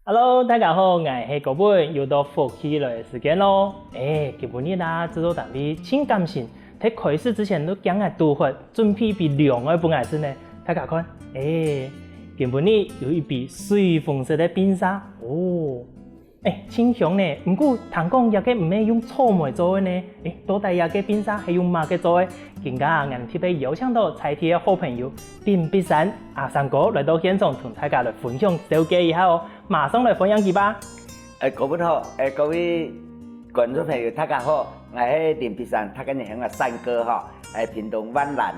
Hello，大家好，我是高本，又到福气来的时间咯。今日啦，制作单位请感性，在开始之前都讲下都会准备比两个本来是呢。大家看，今日有一笔水红色的冰沙哦。清香呢，不过听讲也个唔系用草莓做的呢。到底也个冰沙系用乜嘅做的？今家我特别邀请到彩铁的好朋友丁必山阿三哥来到现场，同大家来分享小记一下哦。马上来分享佢吧。各位好，各位观众朋友，大家好，我是丁必山，他跟你讲个三哥哈，屏东湾南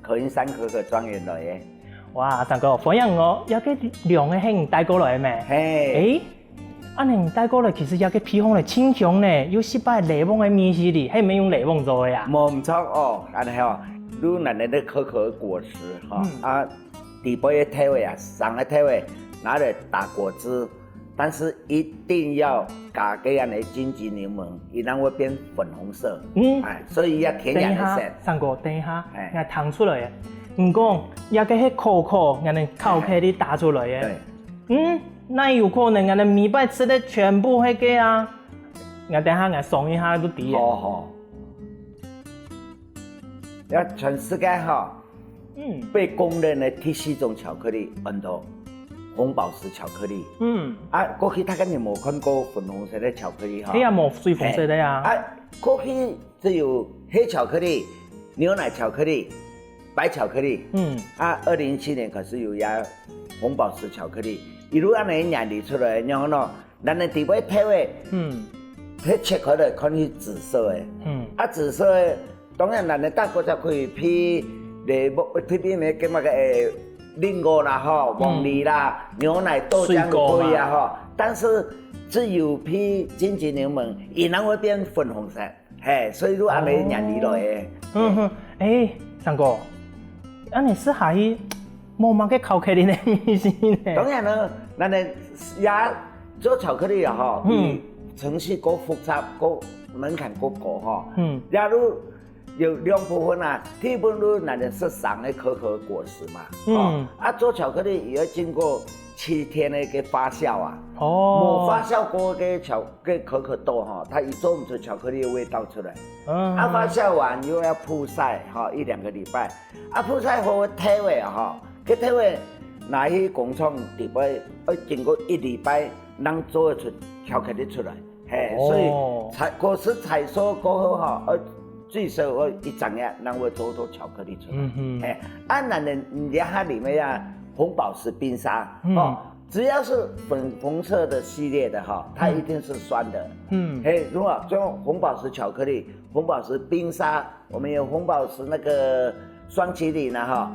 口音山可可庄园来的。哇，三哥分享我，也个两个係帶過來咩？嘿，你帶過來其實也個配方嚟清香呢，有失敗檸檬嘅米絲哩，係咪用檸檬做嘅呀？冇錯哦，安尼吼，如奶奶的可可果实哈，底部的体位啊，上的体位拿来打果汁，但是一定要加个安尼金桔柠檬，伊然会变粉红色。所以要甜雅的色。三哥，等一下，我糖出來嘅。唔講，也個係可可，人哋口氣啲打出來嘅。那有可能人哋米飯吃的全部係嘅啊！我等下我送一下都得。好。要全世界哈，被公認的第四種巧克力，很多紅寶石巧克力。過去大家有冇看過粉紅色的巧克力哈？係啊，冇水紅色的呀。過去只有黑巧克力、牛奶巧克力。白巧克力，2017年可是有呀红宝石巧克力，一路安尼研制出来，然后呢，咱的底部体位，迄切开来看是紫色的，紫色的，当然咱的大国家可以批咩叫乜嘅菱果啦吼，凤梨啦，牛奶豆浆都可以啊吼，但是只有批金桔柠檬，伊然会变粉红色，所以路安尼研制来的。三哥。你是还冇乜嘅巧克力呢？當然啦，咱哋也做巧克力啊，哈，程序夠複雜，夠門檻夠高哈。假如有兩部分啊，第一部分咱哋是上的可可果實嘛，做巧克力也要經過7天的一個發酵啊。冇發酵過嘅可可豆哈，它一做唔出巧克力的味道出來。發酵完又要曝曬哈1-2個禮拜，曝曬後體位哈，個體位拿去工廠底部要經過1禮拜，能做得出巧克力出來。所以果實採收過後哈，最少要1整日能夠做到巧克力出來。咱哋家下裡面啊，紅寶石冰沙只要是粉紅色的系列的哈，它一定是酸的。如果就紅寶石巧克力、紅寶石冰沙，我們有紅寶石那個雙麒麟哈，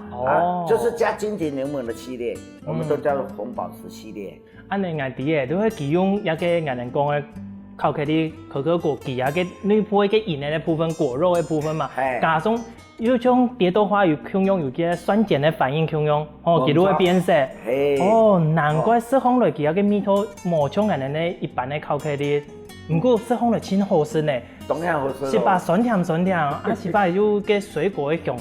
就是加金桔檸檬的系列，我們都叫做紅寶石系列。你外地嘅都係利用一個人哋講嘅巧克力可可果基啊嘅內部一個營養嘅部分、果肉嘅部分嘛，加上有種蝶豆花有共用有啲酸鹼的反應共用，佢都會變色。難怪釋放來佢個味道冇像人哋呢一般的巧克力，不過釋放來真好食呢。當然好食。是把酸甜，是把有個水果嘅香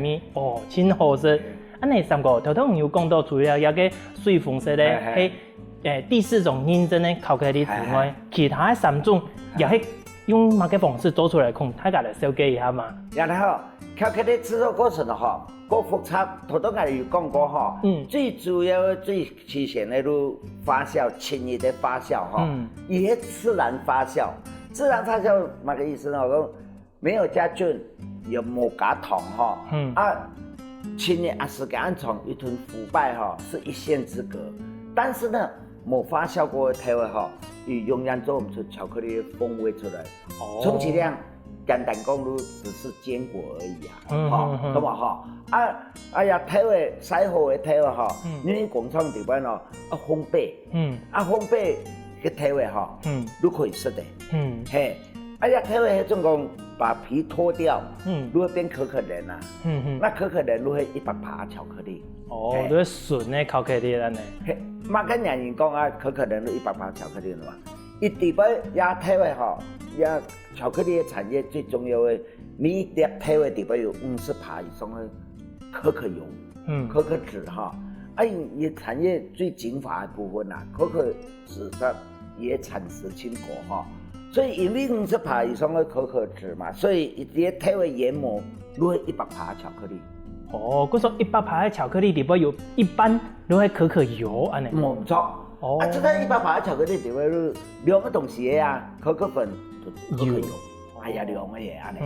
味，真好食。你三個頭頭有講到除了一個水紅色的係第4種認證的巧克力之外，其他的3種也係用乜嘅方式做出來，同大家來了解一下嘛。然後巧克力製作過程哈，夠複雜，頭頭我哋有講過哈。最主要最期限的都發酵，輕易的發酵哈。也自然發酵，自然發酵乜嘅意思呢？我沒有加菌，又冇加糖哈。輕易20個暗藏一吞腐敗哈，是一線之隔。但是呢，冇發酵過的體味哈，永遠做唔出巧克力的風味出來。充其量簡單講都只是堅果而已啊，咁嘛哈，體味曬好的體味哈，因為工廠裡邊咯，烘焙，烘焙嘅體味哈，都可以食的，體味係種講把皮脫掉，如果變可可仁啊，那可可仁如果100%巧克力，都係純的巧克力啦呢。乜跟人講啊，可可仁都100%巧克力啦嘛。一地方也體位哈，也巧克力的產業最重要的，每一粒體位地方有50%以上的可可油，可可脂哈。伊产业最精华的部分可可脂它也产十轻果所以因为50%以上的可可脂嘛，所以伊体为研磨如果100%巧克力。我说100%的巧克力里边有一般都系可可油安尼。冇错。这个100%的巧克力里边2个东西可可粉、可可油。2个嘢安尼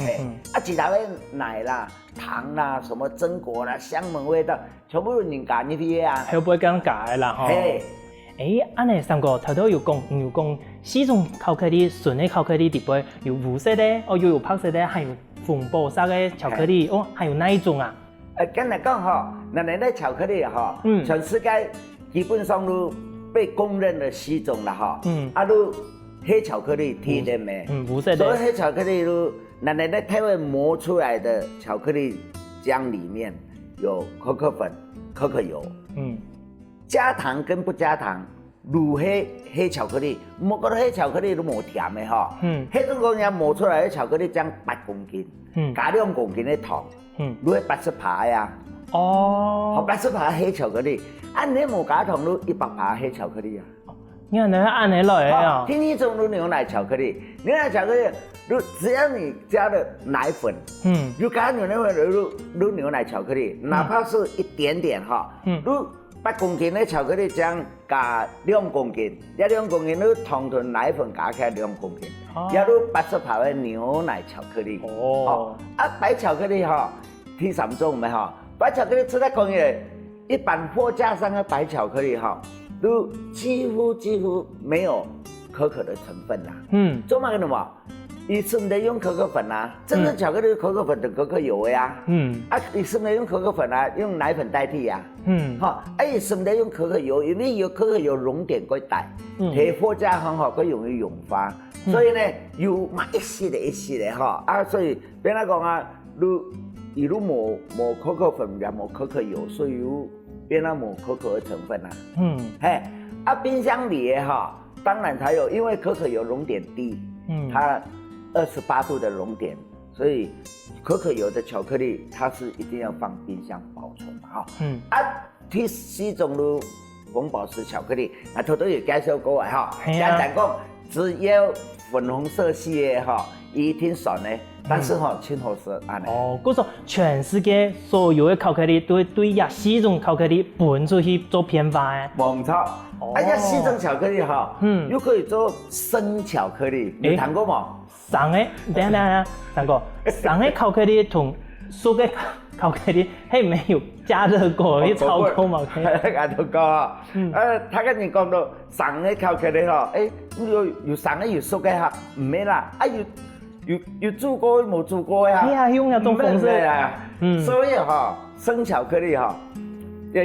其他的奶啦、糖啦、什么榛果啦、香檬味道，全部人加入去係不會咁解啦安尼三個頭有講4種巧克力，純的巧克力裡邊有無色的，又有白色的，還有紅寶石的巧克力，還有哪一種啊？簡單講咱哋的巧克力全世界基本上都被公認的4種啦都黑巧克力天然的，無色的。所以黑巧克力都咱哋的體會磨出來的巧克力漿裡面有可可粉、可可油。加糖跟不加糖，如黑巧克力，每個黑巧克力都冇甜的迄種講嘢磨出來的巧克力漿8公斤，加2公斤的糖，如果80%呀，80%黑巧克力，你冇加糖都100%黑巧克力你看按你來第一種都牛奶巧克力，牛奶巧克力，只要你加了奶粉，就加牛奶粉都牛奶巧克力，哪怕是一點點都8公斤的巧克力漿加2公斤，這2公斤都糖同奶粉加起來2公斤，也都80%的牛奶巧克力。白巧克力第3種沒白巧克力吃在工業，一般貨架上的白巧克力都幾乎沒有可可的成分啦。做乜嘅嘛？你是不是用可可粉真正巧克力可可粉的可可油你是不是用可可粉用奶粉代替你是不是用可可油？因為有可可油熔點過大，貼貨架很好，佢容易溶化，所以呢油買一絲的所以變嚟講你如冇可可粉也冇可可油，所以變咗冇可可的成分冰箱裡當然才有，因為可可油熔點低，它28度的熔點，所以可可油的巧克力它是一定要放冰箱保存第4種都紅寶石巧克力，頭都有介紹過簡單講，只要粉紅色系的伊挺酸的，但是清好食我說全世界所有的巧克力都會對這4種巧克力分出去做編發冇錯這4種巧克力又可以做生巧克力，你聽過冇？生的，等下，三哥，生的巧克力同熟的巧克力係沒有加熱過，去炒過嘛？我都講他跟你講到生的巧克力有生的有熟的唔係啦，有煮過冇煮過用那種方式所以生巧克力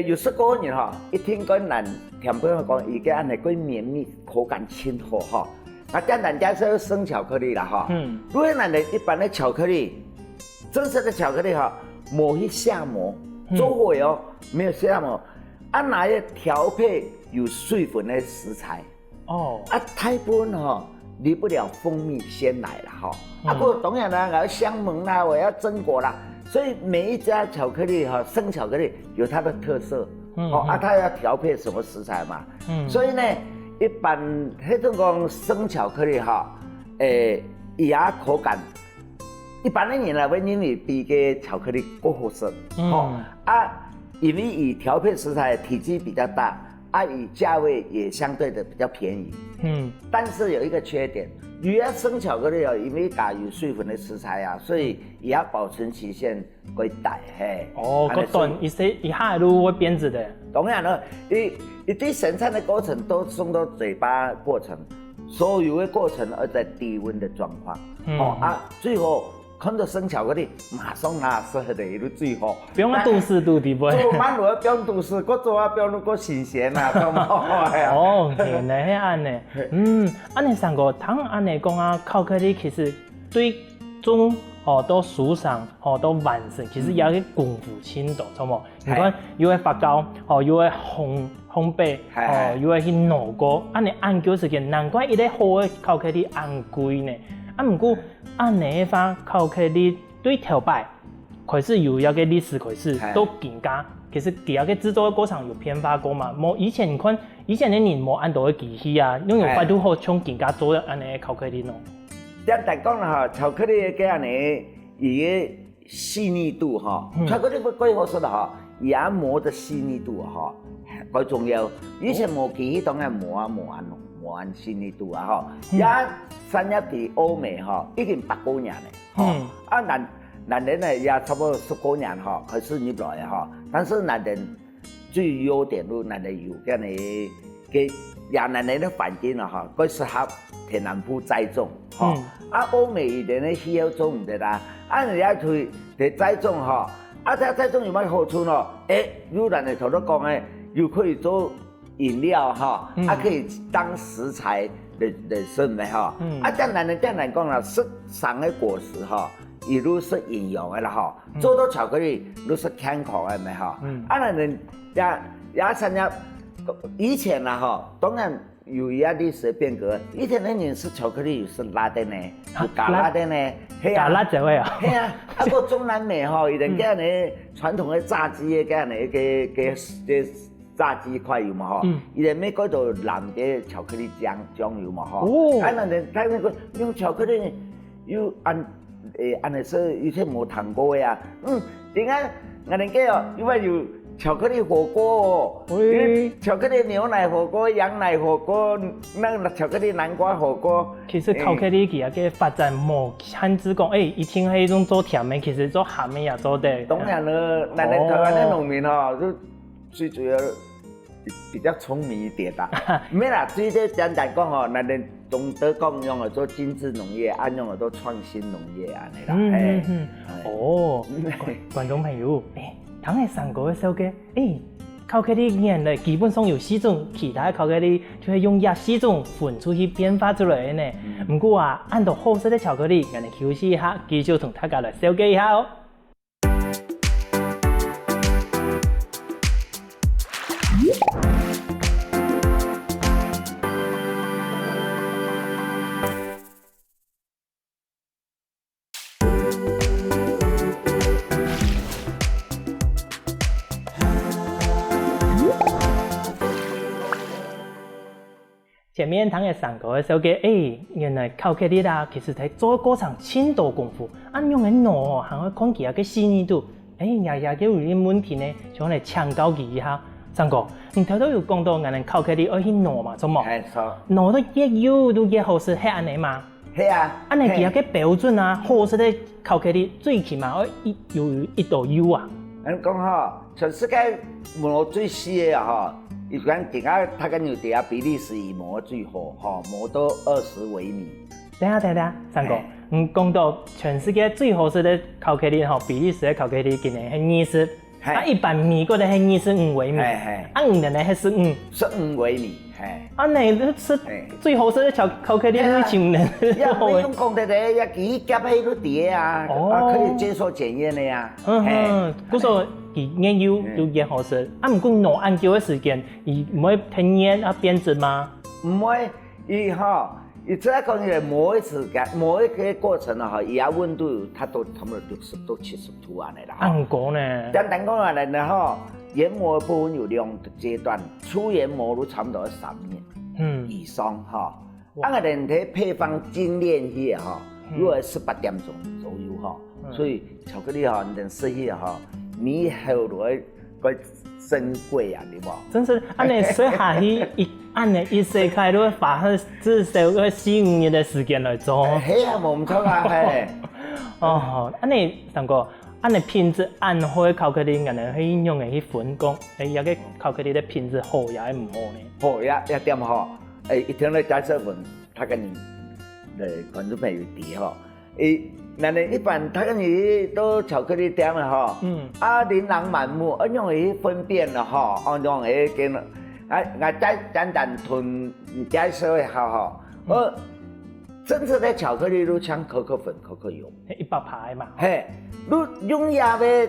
有熟過的人一聽講難甜品講，而家係佢綿密口感清好簡單介紹生巧克力啦如果咱的一般的巧克力，正式的巧克力冇去下磨，做貨油沒有下磨，拿來調配有水分的食材太多離不了蜂蜜鮮奶啦不過當然啦，我要香檬啦，我要榛果啦，所以每一家巧克力生巧克力有它的特色它要調配什麼食材嘛所以呢一般迄種講生巧克力也口感一般的人來講，因為比個巧克力更好食因為以調配食材體積比較大以價位也相對的比較便宜但是有一個缺點，如果生巧克力因為加有水分的食材所以也要保存期限過大嗰段一下都會變質的。當然了，你對生產的過程都送到嘴巴過程，所有的過程而在低溫的狀況最後看到生巧克力，馬上拿適合的都最好。不用度濕度對不對？做慢路不用度濕，我做不用過新鮮原來係安呢。安尼三個，當安尼講巧克力其實對中到熟成到完成，其實有一個功夫深度，錯冇？你看又會發酵，又會烘焙，又會去熬過，安尼研究時間，難怪一個好嘅巧克力昂貴呢。不過安尼發巧克力對頭擺开始有一个历史开始都更加，其实第二个制作的过程有偏化过嘛。冇以前你看，以前的人冇按到的机器啊，用有快度好像更加做安尼巧克力咯。简单讲啦，巧克力嘅安尼，伊个细腻度哈，巧克力不贵好说的哈，研磨的细腻度哈，最重要。以前磨机器当然磨按细腻度啊哈，也产业伫欧美哈，已经8多年嘞，啊咱人呢也差不多10多年哈，开始入来哈，但是咱人最优点咯，咱人有嘅呢嘅。也咱的环境啊哈，佢适合田南部栽种，哈、啊欧美一点的需要种唔得啦，啊人家去栽种哈，啊栽种有乜好处呢？如咱哋头都讲嘅，又可以做饮料哈，啊可以当食材来食咪哈，啊将咱讲啦，食上的果实哈，伊都是营养的啦哈，做到巧克力都是健康的咪哈，啊咱人也产业。以前啦哈，当然有一历史变革。以前的人吃巧克力有是辣的呢，有加辣的呢，加辣这位啊。系啊，啊个中南美哈，伊哋嘅呢传统的炸鸡嘅呢嘅炸鸡块有嘛哈，伊哋咩嗰度淋嘅巧克力酱油嘛哈。哦。啊，那那个用巧克力又按尼说有些冇糖果呀，点解我哋嘅哦，因为有。巧克力火锅哦，巧克力牛奶火锅、羊奶火锅，那个巧克力南瓜火锅。其实巧克力佢嘅发展冇限制讲，以前係一種做甜的，其實做鹹的也做得。當然啦，咱台灣的農民哈，就最主要比較聰明一點啦。沒啦，最簡單講哈，咱懂得講用嚟做精緻農業，按用嚟做創新農業啊，你啦。哦，觀眾朋友，當係上過嘅時候嘅，巧克力原來基本上有4種，其他巧克力就係用4種混出去變化出來嘅呢。不過啊，按到好食嘅巧克力，我哋休息一下，繼續同大家來紹介一下哦。前面堂嘅上過嘅時候嘅，原來巧克力啦，其實喺做過程千多功夫，按用嘅糯還會看其他嘅細膩度，也嘅有啲問題呢，就嚟請教佢一下。上哥，你頭都有講到，我哋巧克力要去糯嘛，做冇？係錯。糯到越幼都越好食，係安尼嘛？係啊。按你其他嘅標準啊，好食嘅巧克力最起碼要有1度幼啊。人講哈，全世界磨最細嘅哈。一般點解它跟牛底比利時以磨最好，哈，磨到20微米。等下，三哥，講到全世界最好食的巧克力，哈，比利時的巧克力今年係20，一般美國的係25微米，5的呢係15微米，你吃最好食的巧克力係5的。你用講得咧，一幾夾喺度碟啊，可以接受檢驗的呀。嗰個研究都越好食，唔過糯按久嘅時間，而唔會太黏啊變質嗎？唔會，你這講嘅磨一次嘅磨一個過程啊，伊啊溫度它都差不多60到70度安尼啦。按過呢？簡單講嚟呢，哈，研磨部分有2個階段，初研磨都差不多3年以上哈。按個人體配方精煉去哈，如果18點鐘左右哈，所以巧克力哈，人食去哈。你後來個珍貴啊，你冇？真是，按你水下去按你一撕開都花至少個4-5年的時間來做。係啊，冇唔錯啊，係。按你上個，按你品質按好嘅巧克力，人哋去用嚟去分工，有個巧克力的品質好也係唔好呢？好也點好，一聽到介紹文，他跟你觀眾朋友提哈，那你一般他跟你都巧克力店的哈，琳琅滿目，用嚟分辨了哈，用嚟跟簡單吞介紹一下哈，真正的巧克力都像可可粉、可可油，100牌嘛，嘿，你用呀嘅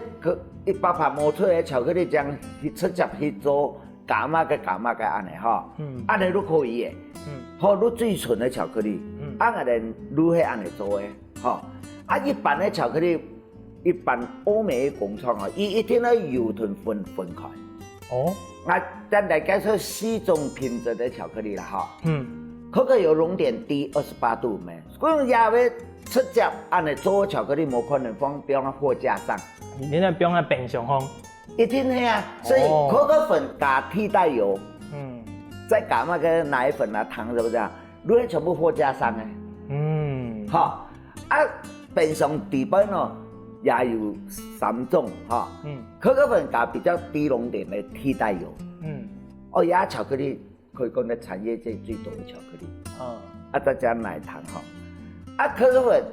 100牌磨出來巧克力醬去直接去做加碼嘅安尼哈，安尼都可以嘅，好，你最純的巧克力，按個人你係安尼做嘅，哈。一般的巧克力，一般欧美的工厂啊，伊一定要油同粉分开。哦，咱来介绍4种品质的巧克力啦，哈。可可油熔点低28度没？所以也要直接按你做巧克力，无可能放在货架上。你那放在冰箱放？一定系啊，所以可可粉加替代油，再加那个奶粉啊、糖是不是啊？如果全部货架上呢？好冰箱底本哦也有3种哈。可可粉加比较低熔点的替代油。也巧克力可以讲在产业界最多的巧克力。再加奶糖哈。可可粉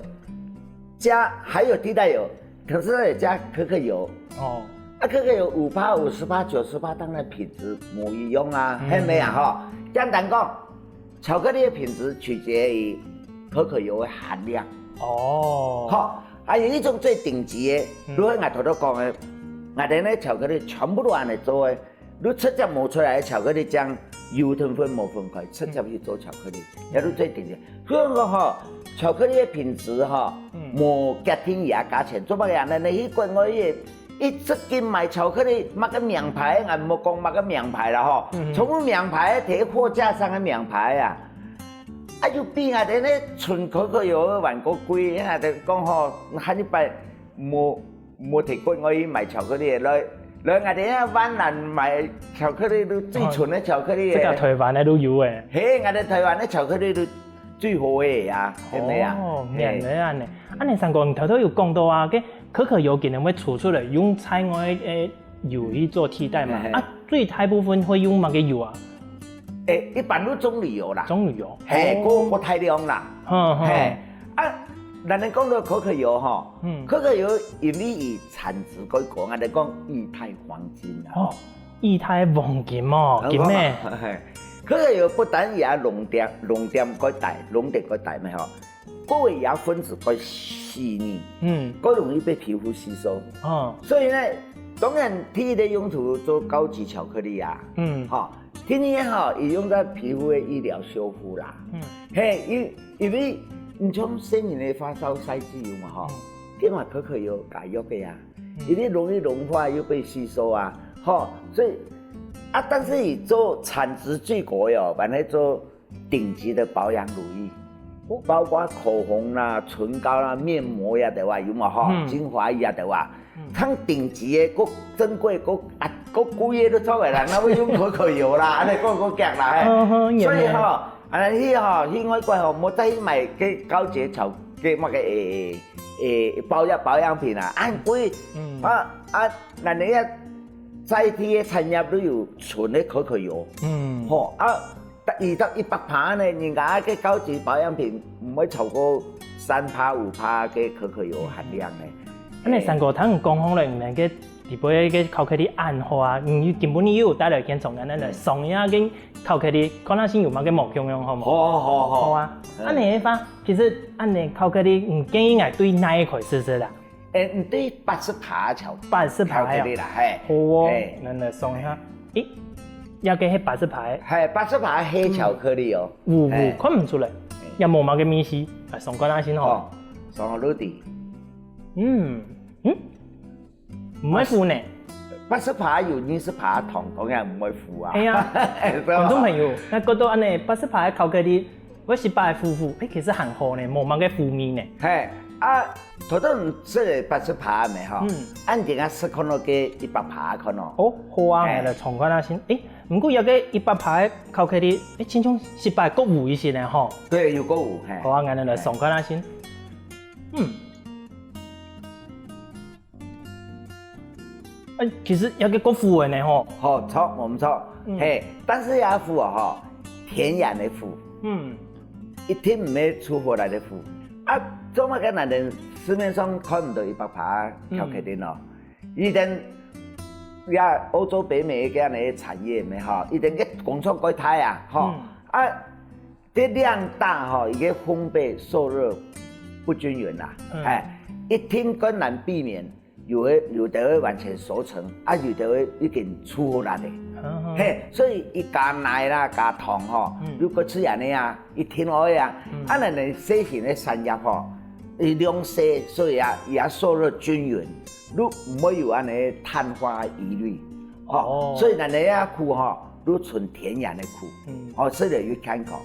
加还有替代油，可是也加可可油。可可油5%、50%、90%，当然品质不一样啊，系咪啊？哈，简单讲，巧克力的品质取决于可可油的含量。好，还有一种最顶级的，如果我头都讲的，我哋呢巧克力全部都按嚟做的，你直接磨出来的巧克力将油同粉冇分开，直接去做巧克力，也都最顶级。所以讲哈，巧克力的品质哈，冇隔天也价钱，做乜嘢？你去国外一直斤买巧克力，买个名牌，俺冇讲买个名牌啦吼，从名牌摕货架上的名牌啊，又比俺哋咧纯可可油还个贵，俺哋讲吼，下一摆冇摕国外去买巧克力来俺哋咧湾南买巧克力都最纯的巧克力。这个台湾的都有诶。嘿，俺哋台湾的巧克力都最好诶呀，系咪啊？明嘅安尼。你三哥头有讲到啊，个可可油竟然会储出来用菜外的油去做替代嘛？最大部分会用乜嘅油啊？一般都棕榈油啦。棕榈油。个太亮啦。咱讲到可可油哈，可可油因为以产值来讲，俺哋讲液态黄金啦。液态黄金哦，金咩？可可油不但也熔点改大，熔点改大咩吼？嗰个也分子改细腻，改容易被皮肤吸收。所以呢，当然第一的用途做高级巧克力啊，第二哈也用在皮肤的医疗修复啦。因为你从生理的发烧晒脂油嘛哈，点话可可油加药嘅呀，因为容易融化又被吸收啊，所以但是以做产值最高哟，把它做顶级的保养乳液。包括口红啦、唇膏啦、面膜呀的话，有嘛哈，精华液呀的话，ทั้ง顶级的、个珍贵、个贵的都出来啦，那会用可可油啦，安尼个价啦，所以哈，安尼去外国吼，莫再买个高级巧个乜个保养品啊，按贵那你啊，在地的产业都有纯的可可油，2到100%呢，人家嘅高级保养品唔会超过3%、5%嘅可可油含量呢。你三哥他讲好了，那个底部个巧克力暗化，根本你有带来健从安尼来送呀跟巧克力，可能先有乜嘅毛用用好冇？好啊。你发，其实你巧克力唔建议挨对哪一块试试啦？唔对80%巧克力啦，好哦，咱来送一下。要嘅係80牌，係80%黑巧克力哦，看唔出來，有冇乜嘅面試，送個先好，送個 Rudy，唔會負呢，80%有20%糖，當然唔會負啊。係啊，觀眾朋友，那覺得安尼80%巧克力，我10%負，其實還好呢，冇乜嘅負面呢。係頭都唔識80%咪嗬，按點解識看到嘅100%看到？好啊，我嚟重看先，唔過有嘅100%巧克力，始終10%谷糊一些呢嗬。對，要谷糊。好啊，我哋嚟重看先。其實有嘅谷糊嘅呢嗬。好，錯，我唔錯。但是也糊啊嗬，天然嘅糊。一定唔係出貨嚟嘅糊。做乜嘅人市面上看唔到100%巧克力咯？以前也歐洲、北美嘅啲產業咪嗬，以前嘅工廠改態啊，啲量大已經烘焙受熱不均勻啦，一定更難避免，有的會完全熟成，有的會已經出嚟嘅，所以一加奶啦、加糖如果吃人哋一天可以人哋細型嘅產業伊量细，所以也受热均匀，你唔会有安尼碳化疑虑。哦，所以咱的啊苦哈，都纯天然的苦。哦，所以有参考。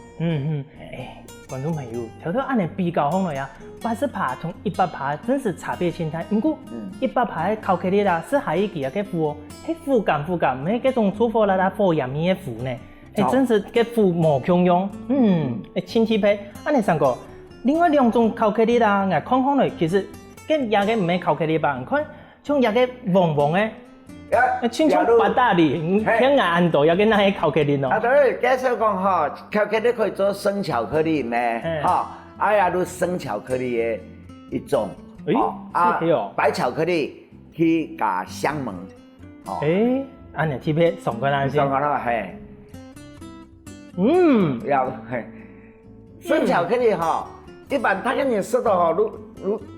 观众朋友，条条安尼比较好来啊，80趴同100趴真是差别清淡。不过，100趴的巧克力啦，是还一个个腐哦，迄腐感，迄个种出货啦腐盐面的腐呢，真是个腐无共用。亲戚配，安尼三个，另外2种巧克力啦，我看看嘞，其实跟也个唔系巧克力吧，看像也个黄黄的。亲像八大里，偏爱安多，也跟那些巧克力咯。啊，对，介绍讲哈，巧克力可以做生巧克力咩？哈，也都生巧克力的一种。白巧克力去加香檬。安尼特别送过来先。送过来嘿。要嘿。生巧克力哈，一般它跟你说的哈，如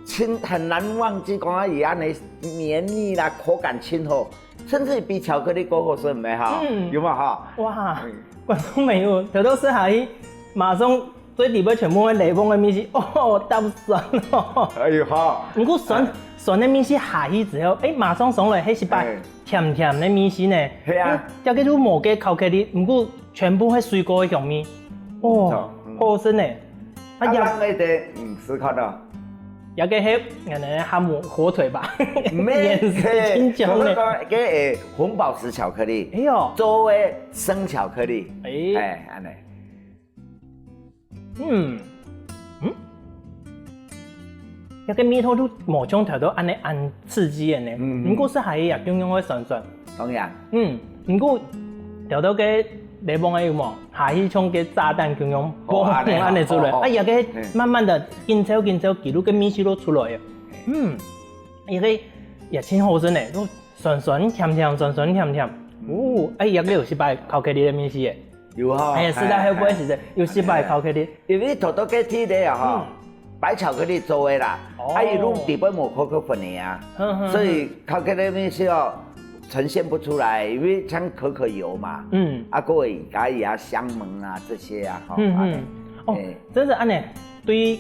亲很难忘记讲啊，伊安尼绵密啦，口感亲厚，甚至比巧克力更好吃没哈？有冇哈？哇，观众朋友，这都是下去马上最底部全部的雷锋的面是哦，搭酸哦。哎呦哈！不过酸的面是下去之后，马上上来，迄是把甜的面是呢。系啊，要叫做无加巧克力，不过全部係水果的香味。哦，好吃呢。啊，人那啲思考到。也个迄人哋哈姆火腿吧，颜色清香的。个红宝石巧克力，哎呦，作为生巧克力，安尼，一个面头都无种条都安尼按刺激的呢，不过是还也中央的酸酸。当然，不过条到个雷锋的有冇，下去冲个炸弹中央，安尼出来，也个慢慢的紧炒，记录个面丝都出来了。也个也挺好吃呢，都酸酸甜甜，酸酸甜甜。也个有失败巧克力的面丝的。有哈。是啦，会不会是有失败巧克力？因为头个体的啊哈，白巧克力做的啦，伊拢底部无可可粉的啊，所以巧克力面丝哦。呈现不出来，因为像可可油嘛，各位加伊啊香檬啊这些啊，真是安尼，对于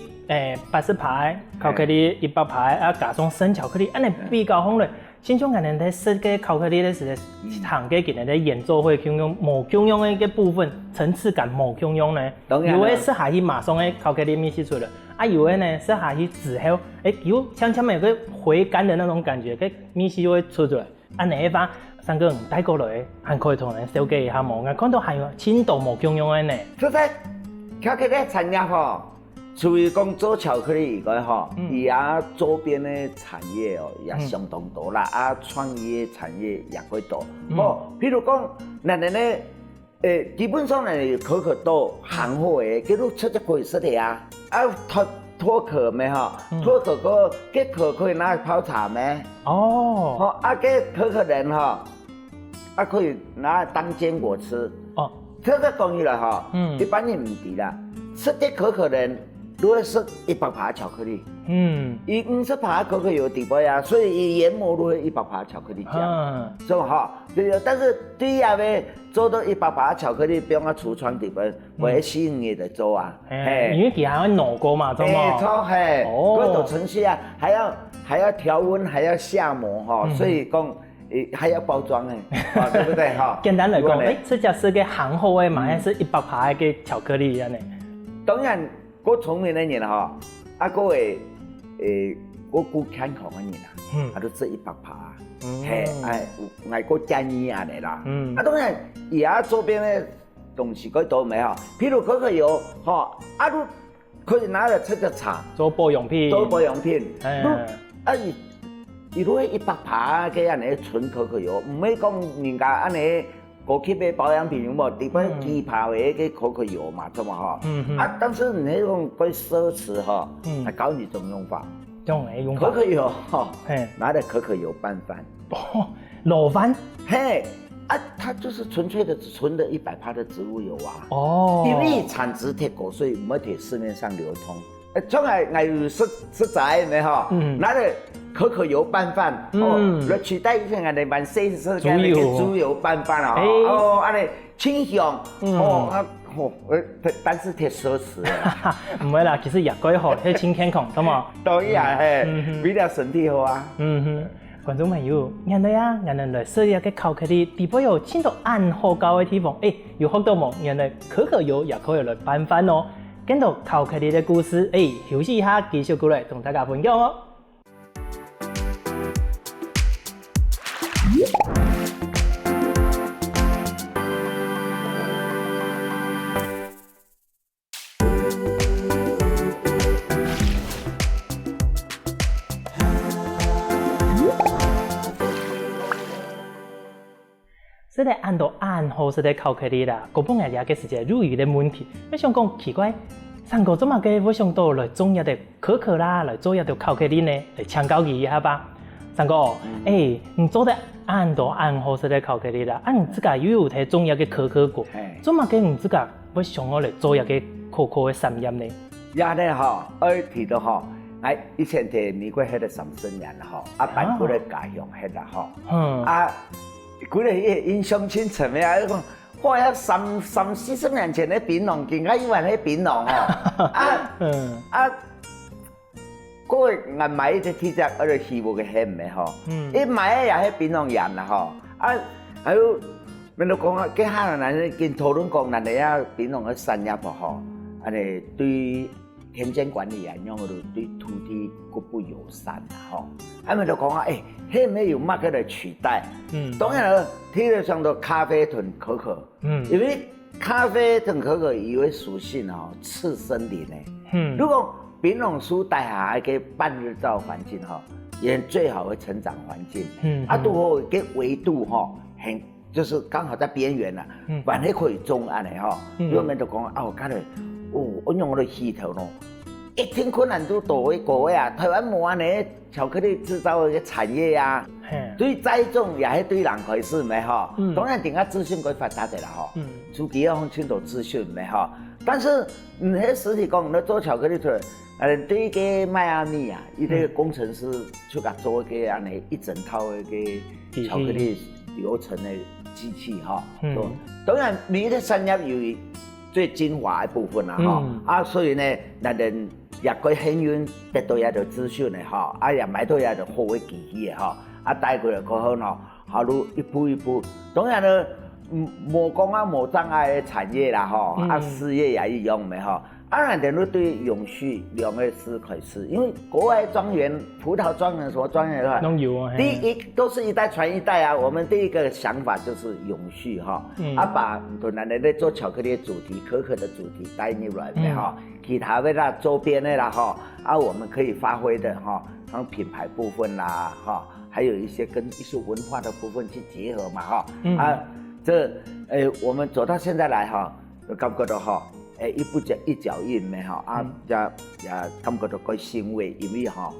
80牌巧克力100牌加上生巧克力，安尼比较好嘞。亲像可能在设计巧克力的时候，行嘅今日在演奏会共用无共用的一个部分，层次感无共用呢。有的是下去马上的巧克力面丝出来，有的呢是下去之后，有像有个回甘的那种感觉，个面丝就会出来。安尼一番，三个人带过来，还可以同人小解一下无？我看到还有青岛无共用的呢。其实巧克力产业吼，除了讲做巧克力以外吼，伊也周边的产业哦也相当多啦，创业产业也会多。譬如讲，咱呢，基本上呢可可豆行货的，佢都出只贵式的啊，脱壳咩哈？脱壳个壳可以拿来泡茶咩？可可仁哈，可以拿来当坚果吃。这个讲起来哈，一般人唔知啦。吃啲可可仁，如果是100趴巧克力，伊50趴可可油底部呀，所以伊研磨都是100趴巧克力酱，是吧哈？但是对呀呗。做到100趴巧克力，不用橱窗底部，会吸引你的做啊。因为其他会糯过嘛，做嘛。错各种程序啊，还要调温，还要下模哈，所以讲还要包装对不对哈？简单来讲，这家是个行货的嘛，还是100趴的巧克力呢？当然，我聪明的人哈，各位我顾健康的人都吃100趴。我建议安尼啦。当然，而家周边的东西可以多没哈，譬如可可油，都可以拿来吃个茶，做保养品。如果100趴嘅安尼纯可可油，唔会讲人家安尼过去买保养品有冇？底边2趴嘅可可油嘛，对嘛但是你那种贵奢侈还教你种用法。可可油拿点可可油拌饭，卤饭，它就是纯粹的纯的100趴的植物油啊。因为产直贴果，所以唔喺市面上流通。从来有食材咩拿点可可油拌饭，来取代以前人哋拌西式嘅猪油拌饭安尼清香，但是太奢侈了。唔会啦，其实也改好，迄轻健康，懂冇？对呀，嘿，比较身体好啊。观众朋友，原来啊，原来来设立个考克的地方有青岛暗河高的地方，有学到冇？原来可可油也可以来拌饭哦。跟到考克的故事，休息一下，继续过来同大家分享哦。这个按到暗号是在考克里啦，根本係一個是一個入語的問題。我想講奇怪，三個做乜嘅？我想到來種一條可可啦，來做一條考克里呢，嚟請教佢一下吧。三個，你做得按到暗號是在考克里啦，你自家又有睇種一個可可果，做乜嘅？你自家我想我嚟做一個可可嘅實驗呢？呀咧嗬，我提到嗬，以前喺美國喺度深圳人嗬，搬過嚟家鄉喺度嗬，佢哋印象深刻咩啊？講我喺40年前喺檳榔見，我以為喺檳榔嗰個銀米隻鐵隻喺度起喎嘅香味嗬，一買又喺檳榔人啦嗬，還有咪都講啊，幾下人見討論講人哋啊檳榔嘅產業嗬，人哋對田間管理啊，因為對土地個不友善啊嗬，咪都講啊，係咪有乜嘅嚟取代？當然啦，提到上到咖啡同可可，因為咖啡同可可有個屬性哦，次森林咧。如果檳榔樹帶下一個半日照環境嗬，也最好的成長環境。都好個緯度嗬，很就是剛好在邊緣啦，還係可以種安尼嗬。有人就講啊，我講嚟，我用我的氣頭咯。一天困難都多一個啊！台灣冇安尼巧克力製造嘅產業啊，對栽種也係對人開始咪嗬。當然點解資訊佢發達嘅啦嗬，自己要清楚資訊咪嗬。但是你喺實體講，你做巧克力出來，對個邁阿密啊，伊個工程師出嚟做一個安尼一整套嘅巧克力流程嘅機器嗬。當然你嘅產業有最精華嘅部分啦所以呢，人哋也可以幸運得到一條資訊咧嗬，也買到一條好嘅機器嗬，帶過嚟過後呢，好路一步一步，當然呢，冇講冇障礙嘅產業啦嗬，事業也一樣咪嗬。人哋都對永續兩個字開始，因為國外莊園、葡萄莊園、什麼莊園的話，都有啊。第一都是一代傳一代啊。我們第一個想法就是永續哈，把同人哋做巧克力的主題、可可的主題帶入來嘅哈，其他的啦周邊的啦哈，我們可以發揮的哈，像品牌部分啦哈，還有一些跟藝術文化的部分去結合嘛哈，我們走到現在來哈，就感覺到哈。一步一腳印咪嗬，也感覺到個欣慰，因為嗬，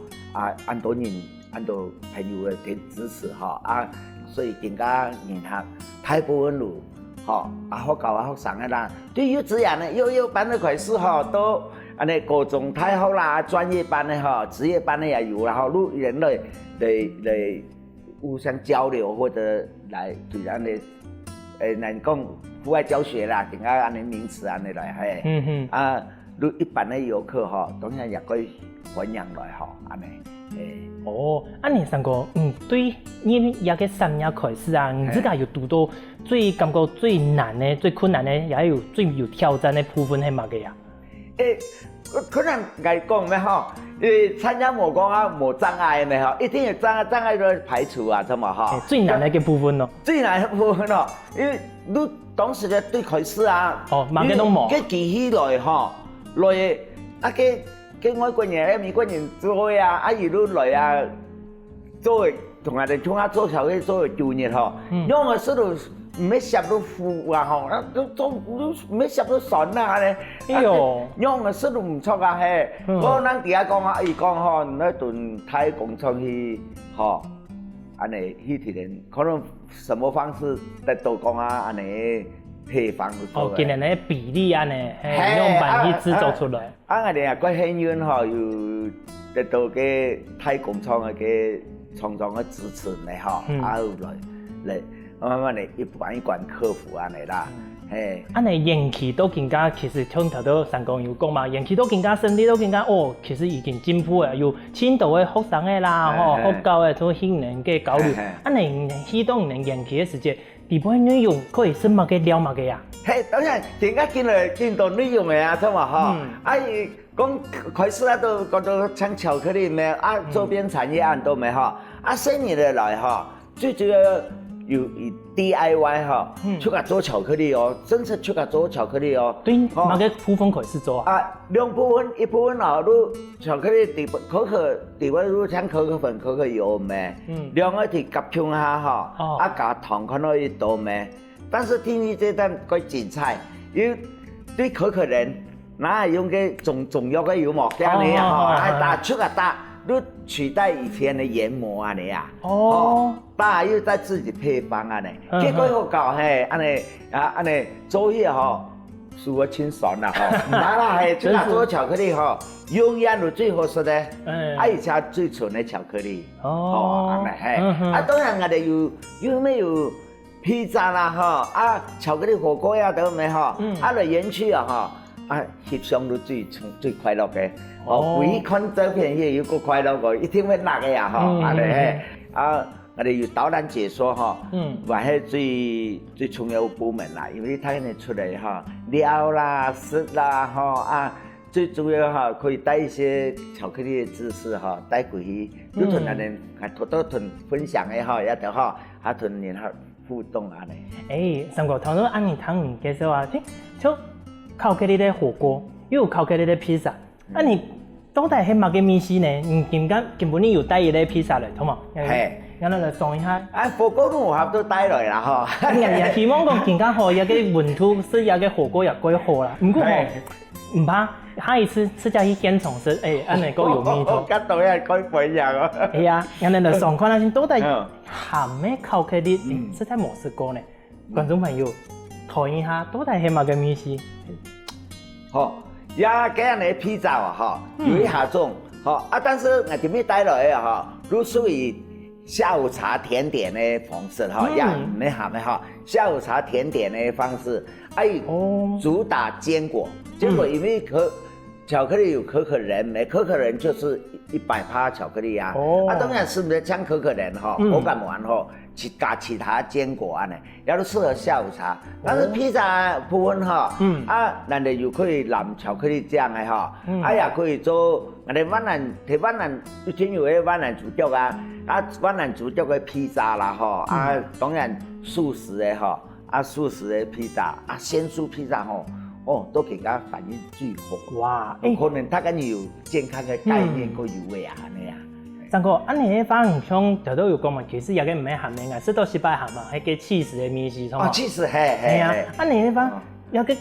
按多人按到朋友嘅支持嗬，所以更加迎合大部分路嗬，學校學生嘅啦，對幼稚園咧，幼班嘅開始嗬，都安尼高中大學啦，專業班嘅嗬，職業班嘅也有啦，嗬，路人嚟互相交流或者來對人哋能講。戶外教學啦，點解按啲名詞按嚟來如一般嘅遊客嗬，當然也可以歡迎來嗬，安尼。你三個，對你一個產業開始啊，你自家有讀到最感覺最難嘅、最困難嘅，也有最有挑戰嘅部分係乜嘅呀？可能嚟講咩嗬？參加冇講冇障礙咩嗬？一定有障礙都排除啊，咁嘛嗬？最難嘅部分咯。最難嘅部分咯，因為你當時嘅對開始乜嘅都冇。佢機器來嗬，來佢外國人、美國人做啊，一路來做同人哋從做巧克力做專業嗬，因為我識到唔係攝到褲啊嗬，都唔係攝到筍啊咧。因為我識到唔錯啊係，我哋底下講講嗬，那頓太工廠去嗬。安尼去提煉，可能什麼方式得到講安尼配方做嘅。今年嘅比例安尼，用板去製造出來。我哋也個幸運嗬，有得到嘅太工廠嘅廠長嘅支持嚟嗬，來慢慢嚟一關一關克服安尼啦。嘿，啊，你延期都更加，其實像頭都三公有講嘛，延期都更加勝利都更加哦，其實已經進步誒，有青島嘅學生嘅啦，吼，學校嘅做青年嘅交流，啊，你希望能延期嘅時間，地方內容可以什麼嘅了嘛嘅啊？嘿，當然更加見到內容嘅啊，係嘛哈？啊，講開始啊都講到像巧克力咩啊，周邊產業案都沒哈，啊，10年來哈，最主要。有 DIY 哈，出嚟做巧克力哦，真係出嚟做巧克力哦。對，哪個部分可以是做啊？啊，兩部分，一部分哦，都巧克力地可可地位都像可可粉、可可油咩？兩個係夾chung下哈，啊加糖可能要多咩？但是聽你這單個精彩，要對可可人，那係用嘅重要嘅油膜這樣嘅哈，啊打出嚟打。都取代以前的研磨啊你啊，大又再自己配方啊你，結果好搞嘿，安尼做嘢嗬，輸我清爽啦嗬，唔係啦係，出嚟做巧克力嗬，永遠都最好食嘅，而且最純嘅巧克力，安尼係，啊當然我哋有沒有披薩啦嗬，啊巧克力火鍋呀都沒嗬，啊嚟園區啊嗬，啊翕相都最快樂嘅。哦，每看照片也有個快樂個，一定會辣嘅呀，嗬，啊咧，啊，我哋要導覽解說嗬，話係最重要嘅部門啦，因為睇你出嚟嗬，料啦、食啦，嗬，啊，最主要哈可以帶一些巧克力嘅知識哈，帶過去，都同人哋偷偷同分享嘅哈，一條哈，還同人客互動啊咧。三哥頭先按你聽唔介紹啊，就巧克力嘅火鍋，又有巧克力嘅披薩，啊你。到底係乜嘅意思呢？根本你有帶一個披薩嚟，好冇？係，讓我嚟送一下。啊，火鍋都我都帶來啦，嗬。也希望講更加好，有個溫度是有個火鍋也改好啦。唔過唔怕，下一次自家去現場食，安尼個有味道。我到人改本樣啊。係啊，讓我嚟送看下先，到底鹹咩巧克力實在冇試過呢？觀眾朋友，睇一下到底係乜嘅意思？好。呀，這樣的披薩啊，哈，有一下種，哈啊，但是我這邊帶來啊，哈，都屬於下午茶甜點的方式，哈，呀，沒好沒好，下午茶甜點的方式，主打堅果，堅果因為巧克力有可可仁，沒可可仁就是100%巧克力啊，啊，當然是不是像可可仁哈，口感完後。加其他堅果啊呢，也都適合下午茶。但是披薩部分哈，啊，人哋又可以淋巧克力醬嘅哈，啊也可以做我哋閩南以前有嘅閩南豬腳啊，啊閩南豬腳嘅披薩啦哈，啊當然素食嘅哈，啊素食嘅披薩，啊鮮素披薩吼，哦都更加反應最好。哇，可能大家有健康嘅概念個有味啊呢呀。三哥，安尼番像就都有講嘛，其實有個唔係鹹嘅，是到失敗鹹嘛，係個起司嘅面試，哦，起司係啊，安尼番有個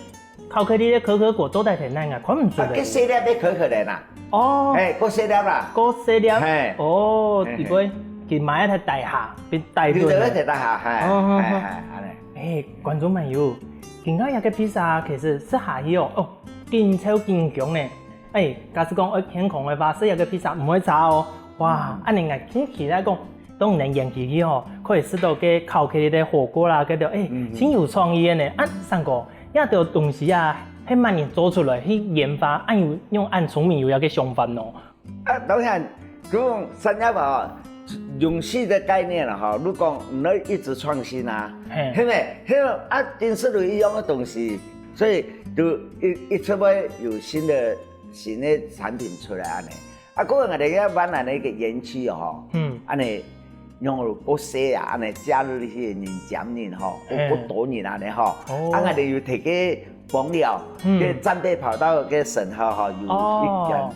巧克力嘅可可果做大體難啊，看唔出嚟。個細粒嘅可可仁啊，哦，個細粒啦，個細粒，哦，如果佢買一台大廈，變大頓。變咗一台大廈，係，觀眾朋友，而家有個披薩其實是下去哦，勁超勁強呢，假使講健康嘅話，食有個披薩唔會差哦。哇！安尼聽起來講，當然研究去吼，可以食到嘅巧克力嘅火鍋啦，嗰條挺有創意嘅呢。三哥，一條東西啊，係慢年做出來去研發，按聰明有一個想法咯。啊，當然，講產業啊，用新嘅概念啦，哈，如果唔能一直創新啊，係咪？啊，電視都一樣嘅東西，所以就一出來有新的產品出來啊，呢。啊，嗰個我哋嘅灣南嘅園區哦，安尼用個些啊，安尼加入一些人醬料吼，個多人安尼吼，啊我哋要提個幫料，嘅戰備跑道嘅審核吼，有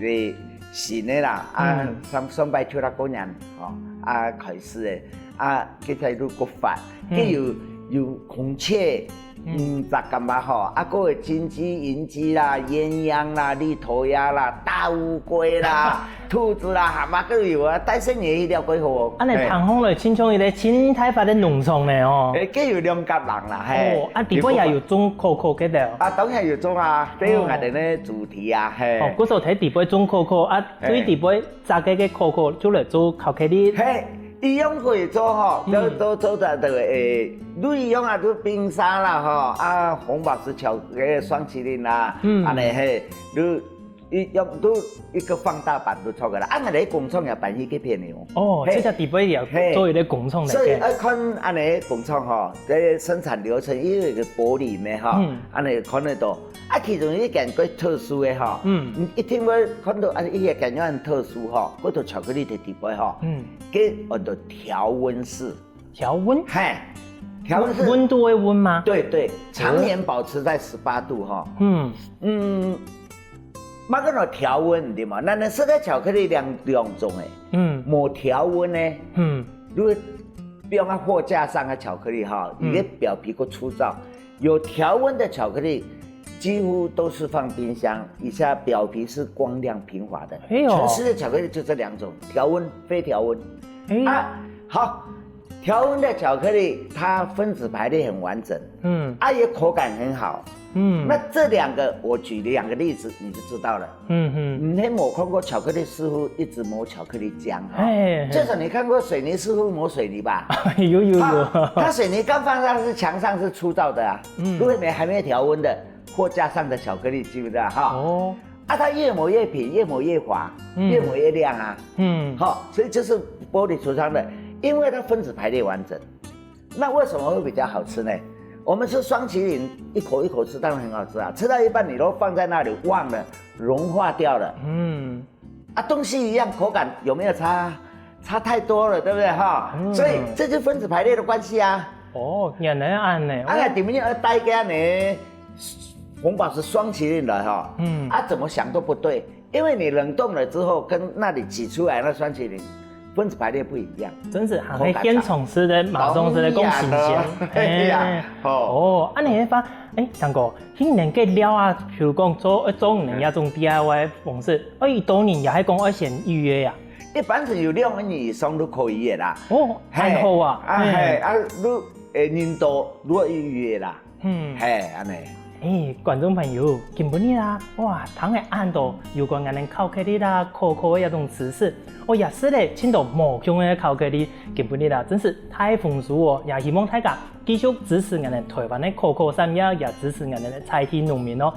嘅新嘅啦，啊上擺出嚟嗰人吼，啊開始嘅，啊佢睇到個法，佢有孔雀。雜咁啊吼，啊嗰個金雞、銀雞啦、鴛鴦啦、綠頭鴨啦、大烏龜啦、兔子啦、蛤蟆都有啊，大聲嘢一條幾好。安尼澎湖嚟親像一個新開發的農場咧哦。佢有兩甲人啦，係。哦，啊地方也有種可可嘅條。啊當然有種啊，這有我哋咧主題啊，係。哦，嗰時候睇地方種可可，啊對地方炸嘅可可做嚟做巧克力。係。伊用可以做吼，做在这个内用啊，都冰沙啦吼，啊红宝石双麒麟啦，安尼嘿，伊用都一个放大版都出来了，安尼工厂也办迄个片的哦，这只底杯也做一个工厂来所以看安尼工厂吼，这生产流程伊有一个玻璃的吼，安尼看得到。啊，其中一件最特殊的吼，一听我看到啊，伊个感觉很特殊吼，嗰套巧克力的底杯吼，给我的调温式。调温？嘿，调温是温度会温吗？对，常年保持在18度哈。马个那调温对嘛？那色彩巧克力两种诶。无调温呢？如果比如讲货架上的巧克力哈，你的表皮够粗糙，有调温的巧克力。几乎都是放冰箱，以下表皮是光亮平滑的。全世界巧克力就这两种，调温、非调温。好，调温的巧克力它分子排列很完整，也口感很好。那这两个我举两个例子你就知道了。你有没有看过巧克力师傅一直磨巧克力浆？至少你看过水泥师傅磨水泥吧？有。他水泥刚放上墙上是粗糙的啊，如果你还没有调温的。货架上的巧克力记不记得哈？它越磨越平，越磨越滑，越磨越亮啊。所以就是玻璃橱窗的，因为它分子排列完整。那为什么会比较好吃呢？我们吃双麒麟，一口一口吃，当然很好吃啊。吃到一半你都放在那里忘了，融化掉了。东西一样，口感有没有差？差太多了，对不对哈？所以这就是分子排列的关系啊。原来安呢。点样大家呢？红宝石双麒麟来哈，怎么想都不对，因为你冷冻了之后，跟那里挤出来那双麒麟分子排列不一样，真是还会现场吃的马上吃的更新鲜。你发三哥，今年嘅料啊，譬如讲做人家种 DIY 方式，当年也係講要先預約呀。一般是有2年以上都可以的啦。很好啊。人多如果預約啦。安尼。觀眾朋友，見本日啦，哇，睇係按到有關人巧克力啦、可可嘅一種知識，也是咧，聽到無窮嘅巧克力，見本日啦，真是太豐富哦！也希望大家繼續支持我哋台灣嘅可可產業，也支持我哋嘅在地農民哦。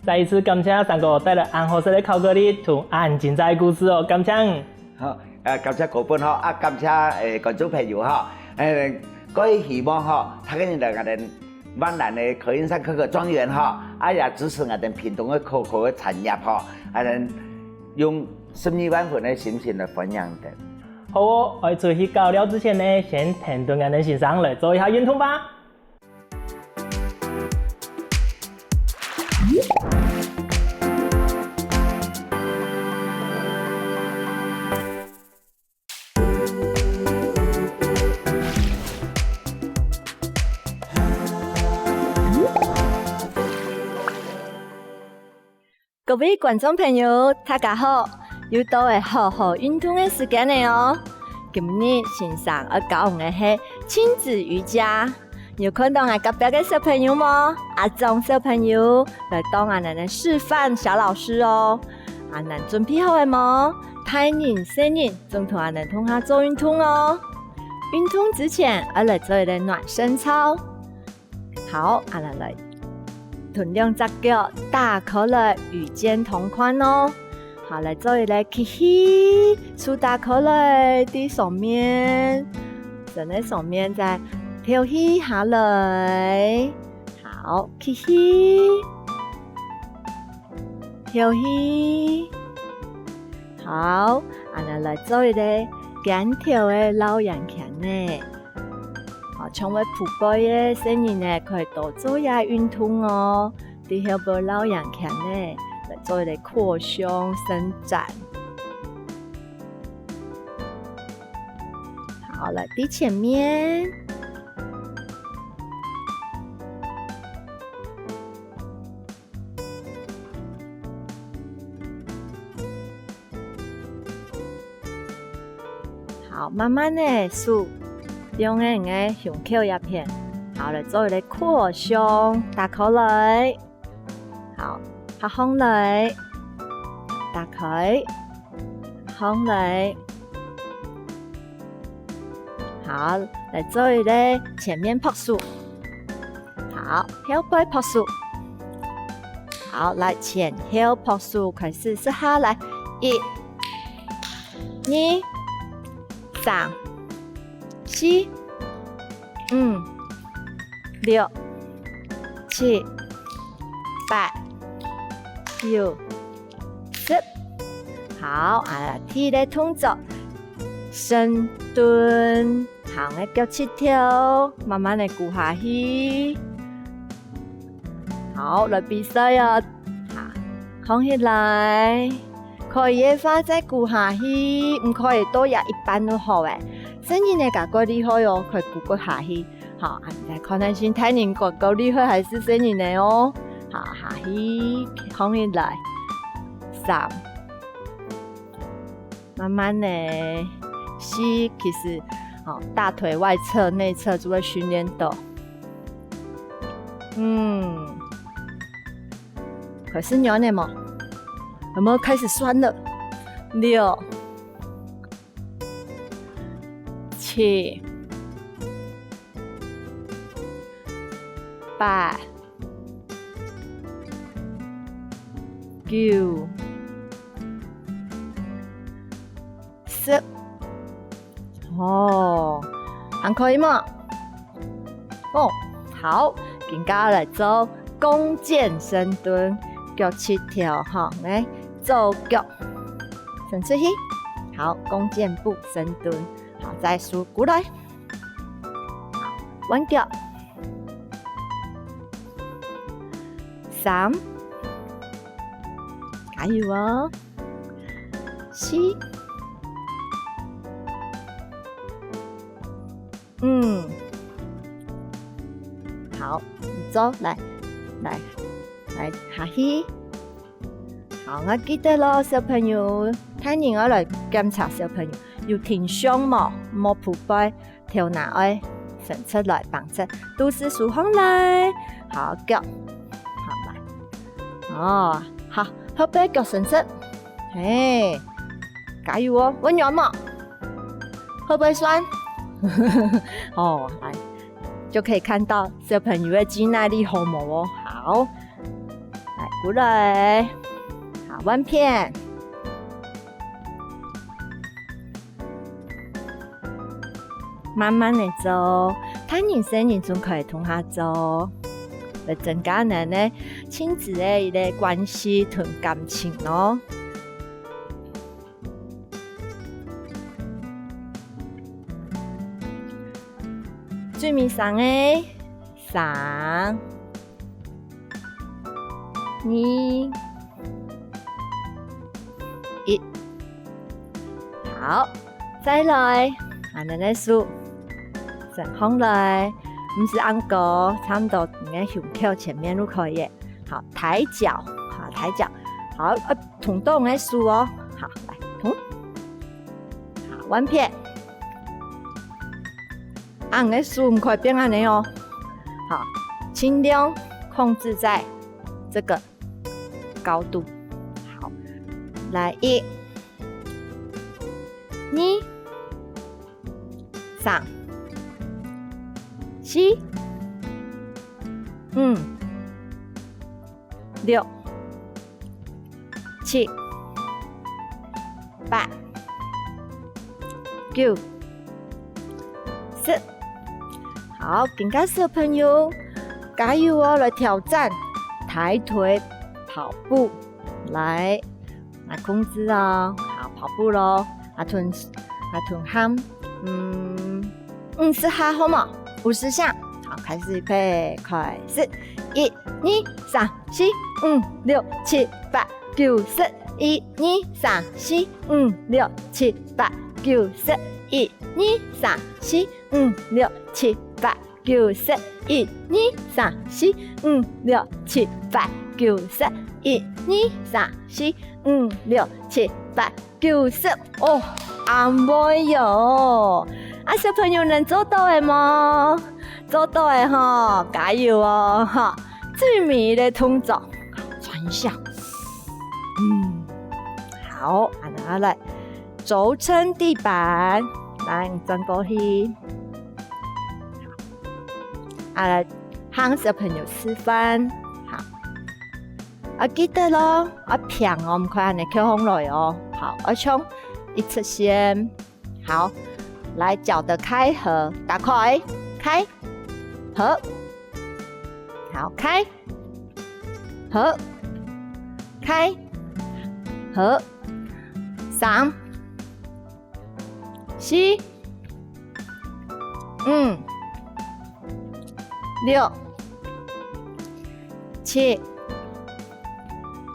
再一次感謝三哥帶來安和式嘅巧克力同安精彩故事哦，感謝。好，感謝各位哈，感謝觀眾朋友哈，各位希望哈，睇緊嚟我哋。萬南的可恩山可可莊園哈，也支持我哋屏東的可可的產業哈，能用10億萬份的心情來分享的。好哦，我出去搞料之前呢，先聽到我哋先生來做一下運動吧。各位觀眾朋友，大家好！又到係好好運動嘅時間了哦。今日先生要教我們嘅係親子瑜伽，有看到我隔壁嘅小朋友嗎？阿忠小朋友來當我哋嘅示範小老師哦。阿咱準備好了嗎？大人小人總同阿咱同學做運動哦。運動之前要來做一個暖身操。好，阿咱來。臀兩隻腳打開來與肩同寬哦。好，來做一個起起，手打開來地上面，站在上面再跳起下來。好，起起，跳起。好，來做一個簡跳的老人拳呢。成為普輩嘅成人呢，可以多做下運動哦。啲小輩老人拳呢，來做一個擴胸伸展。好了，第前面。好，慢慢的數。用嘅胸口一片，好嚟做一個擴胸，打開來，好，合胸來，打開，胸來，好，来做一个前面扑数。好，后背扑数。好，来前后扑数，开始试下来，1、2、3、4、5、6、7、8、9、10。好，踢个动作，深蹲，行个脚趾头，慢慢的鼓下去。好，来比赛啊！扛起来，可以的话再鼓下去，唔可以多也一般都好诶。生人的感觉厉害哦，可以鼓个下去。好，再看看先睇人感觉厉害还是生人的哦。好，下去，扛起来，3，慢慢的4，其实大腿外侧、内侧就会训练到。可是牛奶吗？有没有开始酸了？6、7、8、9、10。还可以吗？好，跟家来做弓箭深蹲。脚趾头来做脚，伸出去。好，弓箭步深蹲。好，再数过来。好，弯脚。3，加油哦。4，好，走，来下去。好，我记得咯，小朋友，睇人我来检查小朋友，要挺胸嘛，莫扑背，头拿爱伸出来，绑着，肚子竖上来，好脚，好来，好，后背脚伸出，加油哦，温柔嘛，会不会酸？来，就可以看到小朋友的肌耐力好猛哦，好。来，过来，好，弯片，慢慢的做，睇人生人仲可以同下做，来增加人呢亲子的一个关系同感情咯。最面上的3、2、1，好，再来，按那个数，伸上来，不是按高，差不多你的胸口前面都可以。好，抬脚，好，同到我的数哦，好，来同，好，弯片。按个数唔可以变按呢哦，好，尽量控制在这个高度。好，来1、2、3、4、5、6、7、8、9、10。好，跟家小朋友加油哦！来挑战抬腿跑步，来控制哦。好，跑步咯，吞喊，50下好吗？50下。好，开始预备，开始，1、2、3、4、5、6、7、8、9、10。1、2、3、4、5、6、7、8、9、10。1、2、3、4、5、6、7、8、9、10。1、2、3、4、5、6、7、8、9、10。1、2、3、4、5、6、7、8、9、10。哦，按背哟！小朋友能做到的吗？做到的哈，加油哦！哈，最美的动作，转一下。好，拿来，轴撑地板，来转过去。来向小朋友示范。好，記得咯，平哦，唔可以安尼翹起來哦。好，從一次先，好，來腳的開合，打開，開，合，好，開，合，開，合，3、4、5、6、7、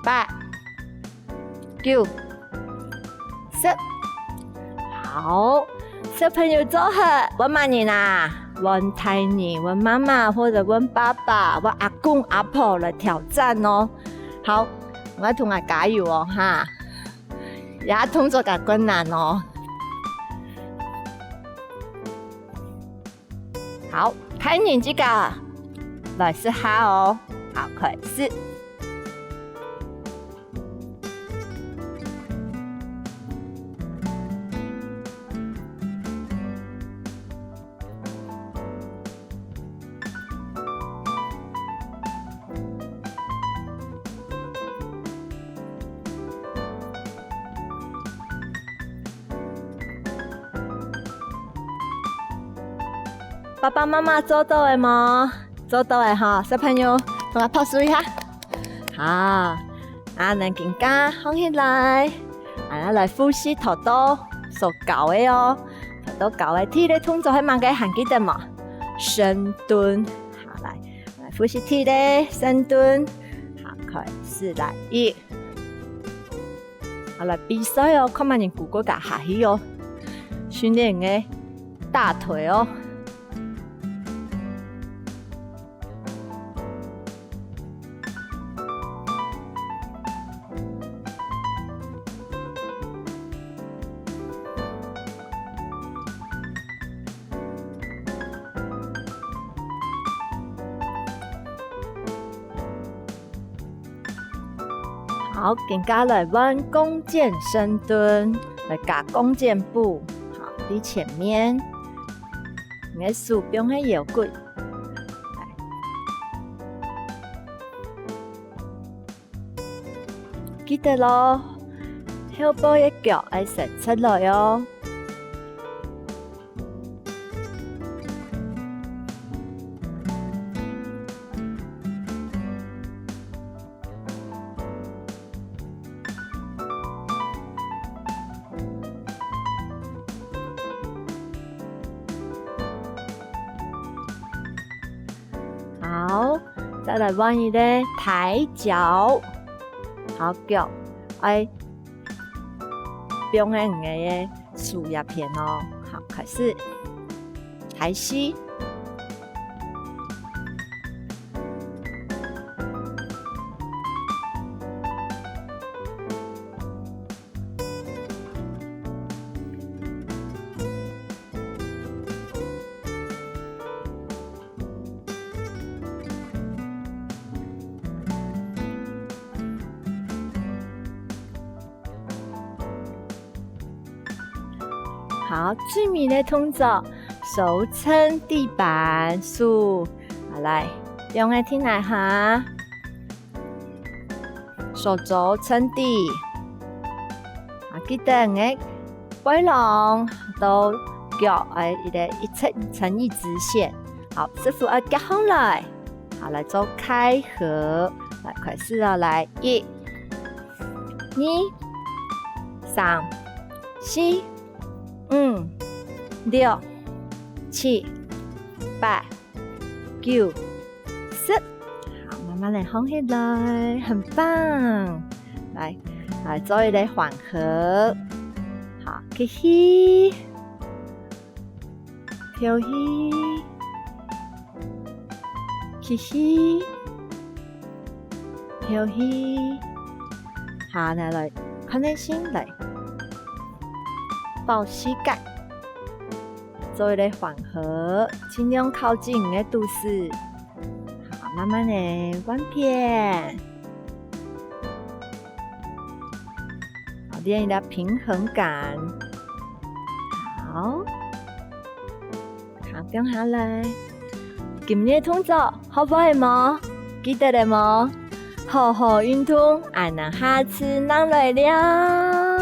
8、9、10，好，小朋友做好，問乜人啊？問大人，問媽媽或者問爸爸，問阿公阿婆來挑戰哦。好，我同佢加油哦，哈！也動作嘅困難哦。好，大人這個來試下哦。好，開始。爸爸媽媽做到的嗎？做到的哈，小朋友同我拍手一下。好，能更加放起來，來呼吸頭多所教的哦，頭多教的體力動作係蠻嘅，還記得嗎？深蹲，好來呼吸體力深蹲，好，開始來1，好來比賽哦，看乜人骨骼架下去哦，訓練嘅大腿哦。好，更加來彎弓箭深蹲，來加弓箭步。好，喺前面，你嘅手不用喺腰骨。記得咯，後部嘅腳要伸出來哦。好，再來彎一咧抬腳，好腳，不用喺你嘅樹葉片哦。好，開始抬膝，好，最尾的動作，手撐地板，數，好來，用嚟聽來哈，手肘撐地，啊，記得你背囊到腳一成一直線，好，師傅要夾上來，好來做開合，來開始了，來1、2、3、4、5、6、7、8、9、10，好，慢慢來放起來，很棒。來做一個緩和，好，吸氣，吐氣，吸氣，吐氣，好，來看內心來。抱膝蓋，做一個緩和，盡量靠近你的肚子。好，慢慢的彎片，好，練一下平衡感。好，好，放下來，今日动作好不好吗？记得了吗？好好运动，俺能下次能来了。